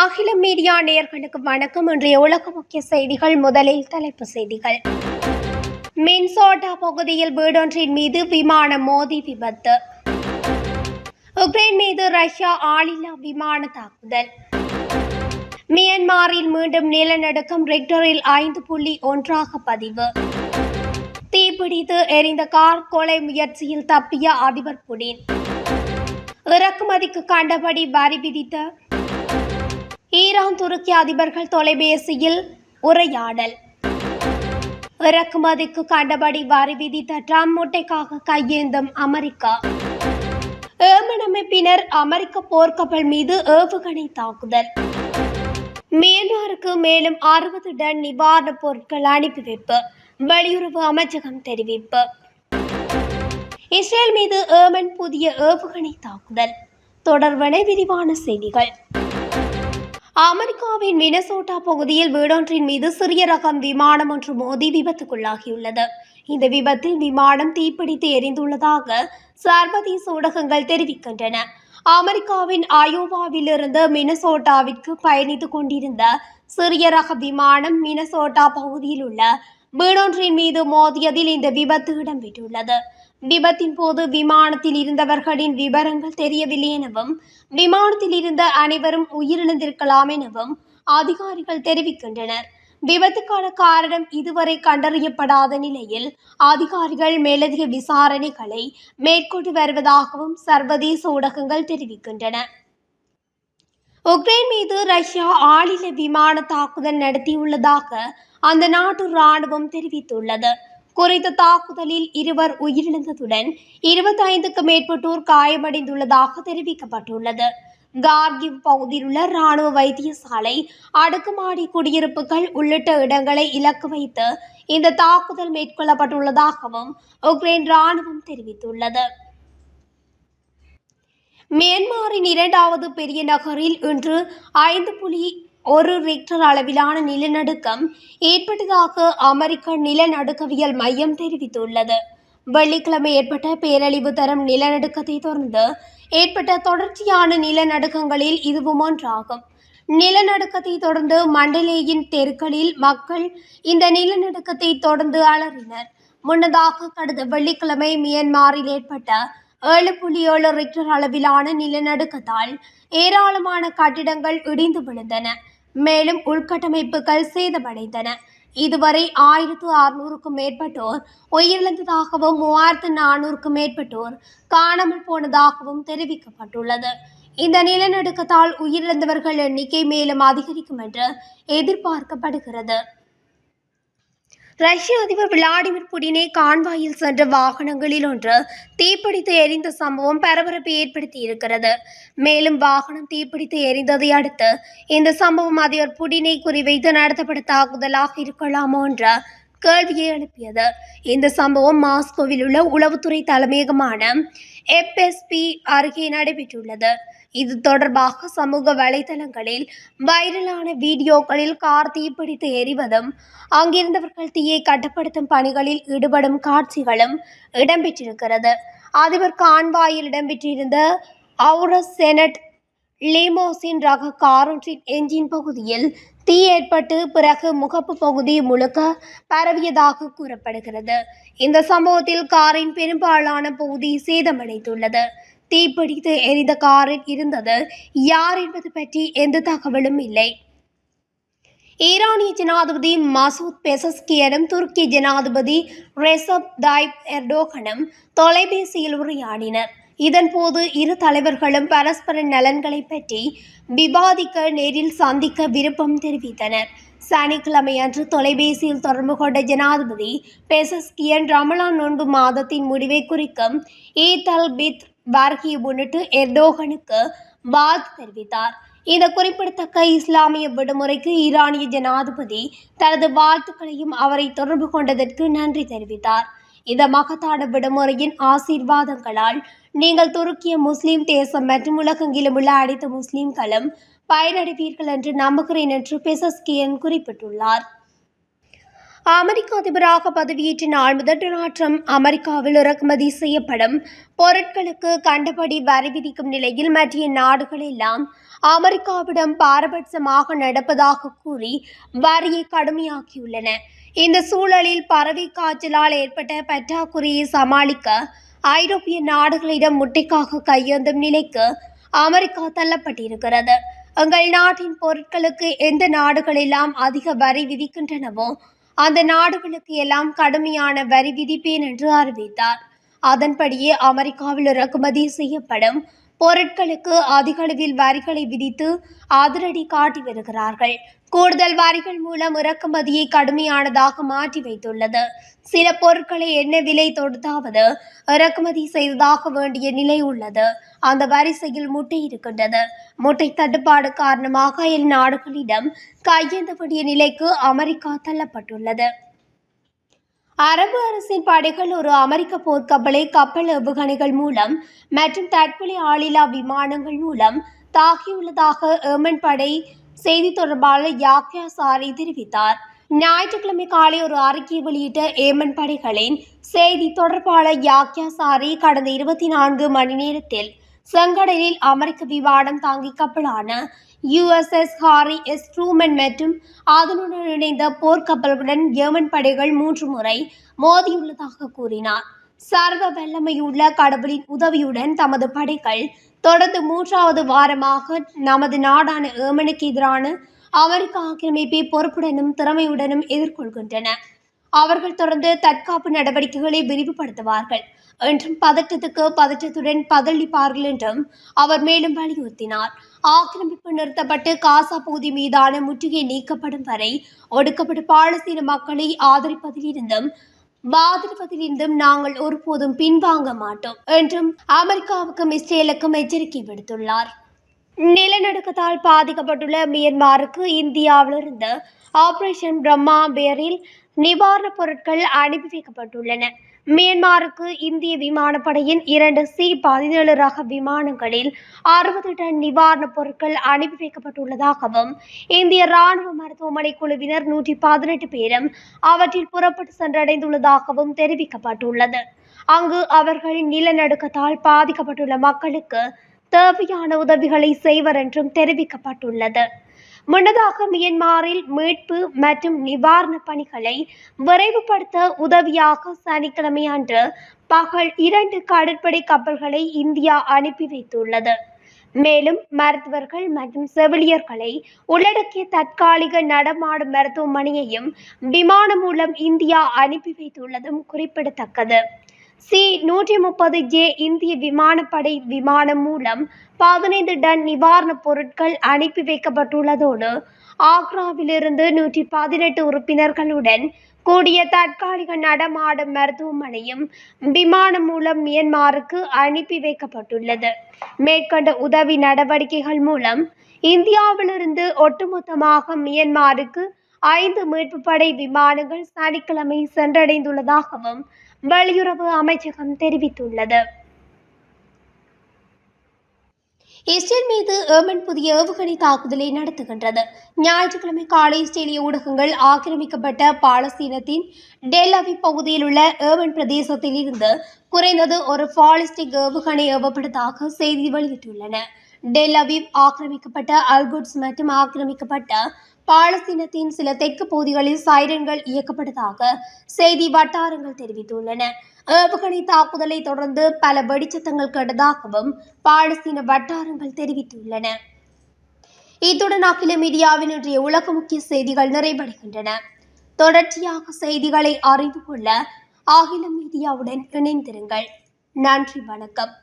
அகில மீடியா நேயர்களுக்கு வணக்கம். இன்றைய உலக முக்கிய செய்திகள். முதலில் தலைப்பு செய்திகள். மின்சோட்டா பகுதியில் வீடொன்றின் மீது விமானம் மோதி விபத்து. உக்ரைன் மீது ரஷ்யா ஆளில்லா விமான தாக்குதல். மியான்மரில் மீண்டும் நிலநடுக்கம். ரிக்டரில் 5.1 பதிவு. தீப்பிடித்து எரிந்த கார் கொலை முயற்சியில் தப்பிய அதிபர் புடின். இறக்குமதிக்கு கண்டபடி வரி விதித்த ஈரான் துருக்கி அதிபர்கள் தொலைபேசியில் உரையாடல். இறக்குமதிக்கு கண்டபடி வரி விதித்த ட்ரம்ப் முட்டைக்காக கையேந்தும் அமெரிக்கா. ஏமன் அமைப்பினர் அமெரிக்க போர்க்கப்பல் மீது ஏவுகணை தாக்குதல். மியான்மருக்கு மேலும் 60 டன் நிவாரணப் பொருட்கள் அனுப்பி வைப்பு. வெளியுறவு அமைச்சகம் தெரிவிப்பு. இஸ்ரேல் மீது ஏமன் புதிய ஏவுகணை தாக்குதல். தொடர்பான விரிவான செய்திகள். அமெரிக்காவின் மினசோட்டா பகுதியில் வீடொன்றின் மீது சிறிய ரகம் விமானம் ஒன்று மோதி விபத்துக்குள்ளாகியுள்ளது. இந்த விபத்தில் விமானம் தீப்பிடித்து எரிந்துள்ளதாக சர்வதேச ஊடகங்கள் தெரிவிக்கின்றன. அமெரிக்காவின் அயோவாவிலிருந்து மினசோட்டாவிற்கு பயணித்துக் கொண்டிருந்த சிறிய ரக விமானம் மினசோட்டா பகுதியில் உள்ள வீடொன்றின் மீது மோதியதில் இந்த விபத்து இடம்பெற்றுள்ளது. விபத்தின் போது விமானத்தில் இருந்தவர்களின் விவரங்கள் தெரியவில்லை எனவும் விமானத்தில் இருந்த அனைவரும் உயிரிழந்திருக்கலாம் எனவும் அதிகாரிகள் தெரிவிக்கின்றனர். விபத்துக்கான காரணம் இதுவரை கண்டறியப்படாத நிலையில் அதிகாரிகள் மேலதிக விசாரணைகளை மேற்கொண்டு வருவதாகவும் சர்வதேச ஊடகங்கள் தெரிவிக்கின்றன. உக்ரைன் மீது ரஷ்யா ஆளில்லா விமான தாக்குதல் நடத்தியுள்ளதாக அந்த நாட்டு இராணுவம் தெரிவித்துள்ளது. குறித்த தாக்குதலில் 2 உயிரிழந்ததுடன் 25க்கும் மேற்பட்டோர் காயமடைந்துள்ளதாக தெரிவிக்கப்பட்டுள்ளது. கார்கிவ் பகுதியில் உள்ள இராணுவ வைத்தியசாலை, அடுக்குமாடி குடியிருப்புகள் உள்ளிட்ட இடங்களை இலக்கு வைத்து இந்த தாக்குதல் மேற்கொள்ளப்பட்டுள்ளதாகவும் உக்ரைன் இராணுவம் தெரிவித்துள்ளது. மியான்மரின் 2வது பெரிய நகரில் இன்று 5.1 ரிக்டர் அளவிலான நிலநடுக்கம் ஏற்பட்டதாக அமெரிக்க நிலநடுக்கவியல் மையம் தெரிவித்துள்ளது. வெள்ளிக்கிழமை ஏற்பட்ட பேரழிவு தரும் நிலநடுக்கத்தை தொடர்ந்து ஏற்பட்ட தொடர்ச்சியான நிலநடுக்கங்களில் இதுவும் ஒன்றாகும். நிலநடுக்கத்தை தொடர்ந்து மண்டலேயின் தெருக்களில் மக்கள் இந்த நிலநடுக்கத்தை தொடர்ந்து அலறினர். முன்னதாக கடந்த வெள்ளிக்கிழமை மியான்மரில் ஏற்பட்ட 7.7 ரிக்டர் அளவிலான நிலநடுக்கத்தால் ஏராளமான கட்டிடங்கள் இடிந்து விழுந்தன. மேலும் உள்கட்டமைப்புகள் சேதமடைந்தன. இதுவரை 1600க்கும் மேற்பட்டோர் உயிரிழந்ததாகவும் 3400க்கும் மேற்பட்டோர் காணாமல் போனதாகவும் தெரிவிக்கப்பட்டுள்ளது. இந்த நிலநடுக்கத்தால் உயிரிழந்தவர்கள் எண்ணிக்கை மேலும் அதிகரிக்கும் என்று எதிர்பார்க்கப்படுகிறது. ரஷ்ய அதிபர் விளாடிமிர் புடினை கான்வாயில் சென்ற வாகனங்களில் ஒன்று தீப்பிடித்து எரிந்த சம்பவம் பரபரப்பை ஏற்படுத்தியிருக்கிறது. மேலும் வாகனம் தீப்பிடித்து எரிந்ததை அடுத்து இந்த சம்பவம் அதிபர் புடினை குறிவைத்து நடத்தப்பட்ட தாக்குதலாக இருக்கலாமோ என்ற கேள்வியை எழுப்பியது. இந்த சம்பவம் மாஸ்கோவில் உள்ள உளவுத்துறை தலைமையகமான FSB அருகே நடைபெற்றுள்ளது. இது தொடர்பாக சமூக வலைதளங்களில் வைரலான வீடியோக்களில் கார் தீப்பிடித்து எரிவதும் அங்கிருந்தவர்கள் தீயை கட்டுப்படுத்தும் பணிகளில் ஈடுபடும் காட்சிகளும் இடம்பெற்றிருக்கிறது. அதிபர் கான்வாயில் இடம்பெற்றிருந்த அவுரஸ் செனட் லிமோசின் ரக காரொன்றின் என்ஜின் பகுதியில் தீ ஏற்பட்டு பிறகு முகப்பு பகுதி முழுக்க பரவியதாக கூறப்படுகிறது. இந்த சம்பவத்தில் காரின் பெரும்பாலான பகுதி சேதமடைந்துள்ளது. தீப்பிடித்து எரிந்த காரில் இருந்தது யார் என்பது பற்றி எந்த தகவலும் இல்லை. ஈரானிய ஜனாதிபதி மசூத் பெசஸ்கியனும் துருக்கிய ஜனாதிபதி ரெசப் தாயிப் எர்டோகனும் தொலைபேசியில் உரையாடினர். இதன்போது இரு தலைவர்களும் பரஸ்பர நலன்களை பற்றி விவாதிக்க நேரில் சந்திக்க விருப்பம் தெரிவித்தனர். சனிக்கிழமை அன்று தொலைபேசியில் தொடர்பு கொண்ட ஜனாதிபதி பெசஸ்கியன் ரமலான் நோன்பு மாதத்தின் முடிவை குறிக்கும் ஈத் அல் பித்ர் வருகையை முன்னிட்டு எர்டோகனுக்கு வாழ்த்து தெரிவித்தார். இந்த குறிப்பிடத்தக்க இஸ்லாமிய விடுமுறைக்கு ஈரானிய ஜனாதிபதி தனது வாழ்த்துக்களையும் அவரை தொடர்பு கொண்டதற்கு நன்றி தெரிவித்தார். இந்த மகத்தான விடுமுறையின் ஆசீர்வாதங்களால் நீங்கள் துருக்கிய முஸ்லிம் தேசம் மற்றும் உலகெங்கிலும் உள்ள அனைத்து முஸ்லிம்களும் பயனடைவீர்கள் என்று நம்புகிறேன் என்று பெசஸ்கியன் குறிப்பிட்டுள்ளார். அமெரிக்க அதிபராக பதவியேற்ற நாள் முதல் டொனால்ட் ட்ரம்ப் அமெரிக்காவில் இறக்குமதி செய்யப்படும் பொருட்களுக்கு கண்டபடி வரி விதிக்கும் நிலையில் மற்ற நாடுகள் எல்லாம் அமெரிக்காவிடம் பாரபட்சமாக நடப்பதாக கூறி வரியை கடுமையாக்கியுள்ளன. இந்த சூழலில் பறவை காய்ச்சலால் ஏற்பட்ட பற்றாக்குறையை சமாளிக்க ஐரோப்பிய நாடுகளிடம் முட்டைக்காக கையேந்தும் நிலைக்கு அமெரிக்கா தள்ளப்பட்டிருக்கிறது. எங்கள் நாட்டின் பொருட்களுக்கு எந்த நாடுகளெல்லாம் அதிக வரி விதிக்கின்றனவோ அந்த நாடுகளுக்கு எல்லாம் கடுமையான வரி விதிப்பேன் என்று அறிவித்தார். அதன்படியே அமெரிக்காவில் இறக்குமதி செய்யப்படும் பொருட்களுக்கு அதிக அளவில் வரிகளை விதித்து அதிரடி காட்டி வருகிறார்கள். கூடுதல் வரிகள் மூலம் இறக்குமதியை கடுமையானதாக மாற்றி வைத்துள்ளது. சில பொருட்களை என்ன விலை தொடுத்தாவது இறக்குமதி செய்ததாக வேண்டிய நிலை உள்ளது. அந்த வரிசையில் முட்டை இருக்கின்றது. முட்டை தட்டுப்பாடு காரணமாக நாடுகளிடம் கையேந்த வேண்டிய நிலைக்கு அமெரிக்கா தள்ளப்பட்டுள்ளது. அரபு அரசின் படைகள் ஒரு அமெரிக்க போர்க்கப்பலை கப்பல் ஏவுகணைகள் மூலம் மற்றும் தற்கொலை ஆளில்லா விமானங்கள் மூலம் தாக்கியுள்ளதாக ஏமன் படை செய்தி தொடர்பாளர் யாக்யா சாரி தெரிவித்தார். ஞாயிற்றுக்கிழமை காலை ஒரு அறிக்கையை வெளியிட்ட ஏமன் படைகளின் செய்தி தொடர்பாளர் யாக்யா சாரி கடந்த 24 மணி நேரத்தில் செங்கடலில் அமெரிக்க விமானம் தாங்கி கப்பலான USS ஹாரி எஸ் ட்ரூமன் மற்றும் அதனுடன் இணைந்த போர்க்கப்பலுடன் ஏமன் படைகள் 3 முறை மோதியுள்ளதாக கூறினார். சர்வ வல்லமையுள்ள கடவுளின் உதவியுடன் தமது படைகள் தொடர்ந்து 3வது வாரமாக நமது நாடான ஏமனுக்கு எதிரான அமெரிக்க ஆக்கிரமிப்பை பொறுப்புடனும் திறமையுடனும் எதிர்கொள்கின்றன. அவர்கள் தொடர்ந்து தற்காப்பு நடவடிக்கைகளை விரிவுபடுத்துவார்கள் என்றும் பதற்றத்துடன் பதிலளிப்பார்கள் என்றும் அவர் மேலும் வலியுறுத்தினார். ஆக்கிரமிப்பு நிறுத்தப்பட்டு காசா பகுதி மீதான முற்றுகை நீக்கப்படும் வரை ஒடுக்கப்பட்ட பாலஸ்தீன மக்களை வாதிடுவதிலிருந்தும் நாங்கள் ஒருபோதும் பின்வாங்க மாட்டோம் என்றும் அமெரிக்காவுக்கும் இஸ்ரேலுக்கும் எச்சரிக்கை விடுத்துள்ளார். நிலநடுக்கத்தால் பாதிக்கப்பட்டுள்ள மியான்மருக்கு இந்தியாவிலிருந்து ஆபரேஷன் பிரம்மா பேரில் நிவாரணப் பொருட்கள் அனுப்பி வைக்கப்பட்டுள்ளன. மியான்மருக்கு இந்திய விமானப்படையின் 2 C-17 ரக விமானங்களில் 60 டன் நிவாரணப் பொருட்கள் அனுப்பி வைக்கப்பட்டுள்ளதாகவும் இந்திய ராணுவ மருத்துவமனை குழுவினர் 118 பேரும் அவற்றில் புறப்பட்டு சென்றடைந்துள்ளதாகவும் தெரிவிக்கப்பட்டுள்ளது. அங்கு அவர்கள் நிலநடுக்கத்தால் பாதிக்கப்பட்டுள்ள மக்களுக்கு தேவையான உதவிகளை செய்வர் என்றும் தெரிவிக்கப்பட்டுள்ளது. முன்னதாக மியான்மரில் மீட்பு மற்றும் நிவாரண பணிகளை விரைவுபடுத்த உதவியாக சனிக்கிழமை அன்று பகல் 2 கடற்படை கப்பல்களை இந்தியா அனுப்பி வைத்துள்ளது. மேலும் மருத்துவர்கள் மற்றும் செவிலியர்களை உள்ளடக்கிய தற்காலிக நடமாடும் மருத்துவமனையையும் விமானம் மூலம் இந்தியா அனுப்பி வைத்துள்ளதும் குறிப்பிடத்தக்கது. C-130J இந்திய விமானப்படை விமானம் மூலம் 15 டன் நிவாரணப் பொருட்கள் அனுப்பி வைக்கப்பட்டுள்ளதோடு ஆக்ராவிலிருந்து 118 உறுப்பினர்களுடன் கூடிய தற்காலிக நடமாடும் மருத்துவமனையும் விமானம் மூலம் மியான்மருக்கு அனுப்பி வைக்கப்பட்டுள்ளது. மேற்கண்ட உதவி நடவடிக்கைகள் மூலம் இந்தியாவிலிருந்து ஒட்டுமொத்தமாக மியான்மருக்கு 5 மீட்பு படை விமானங்கள் சனிக்கிழமை சென்றடைந்துள்ளதாகவும் வெளியுறவு அமைச்சகம் தெரிவித்துள்ளது. இஸ்ரேல் மீது ஏமன் புதிய ஏவுகணை தாக்குதலை நடத்துகின்றது. ஞாயிற்றுக்கிழமை காலை இஸ்ரேலிய ஊடகங்கள் ஆக்கிரமிக்கப்பட்ட பாலஸ்தீனத்தின் டெல் அவிவ் பகுதியில் உள்ள ஏமன் பிரதேசத்தில் இருந்து குறைந்தது ஒரு பாலிஸ்டிக் ஏவுகணை ஏவப்பட்டதாக செய்தி வெளியிட்டுள்ளன. டெல் அவிவ் ஆக்கிரமிக்கப்பட்ட அல்குட்ஸ் மற்றும் ஆக்கிரமிக்கப்பட்ட பாலஸ்தீனத்தின் சில தெற்கு பகுதிகளில் சைரன்கள் இயக்கப்பட்டதாக செய்தி வட்டாரங்கள் தெரிவித்துள்ளன. ஏவுகணை தாக்குதலை தொடர்ந்து பல வெடிச்சத்தங்கள் கேட்டதாகவும் பாலஸ்தீன வட்டாரங்கள் தெரிவித்துள்ளன. இத்துடன் அகில மீடியாவின் இன்றைய உலக முக்கிய செய்திகள் நிறைவடைகின்றன. தொடர்ச்சியாக செய்திகளை அறிந்து கொள்ள அகில மீடியாவுடன் இணைந்திருங்கள். நன்றி, வணக்கம்.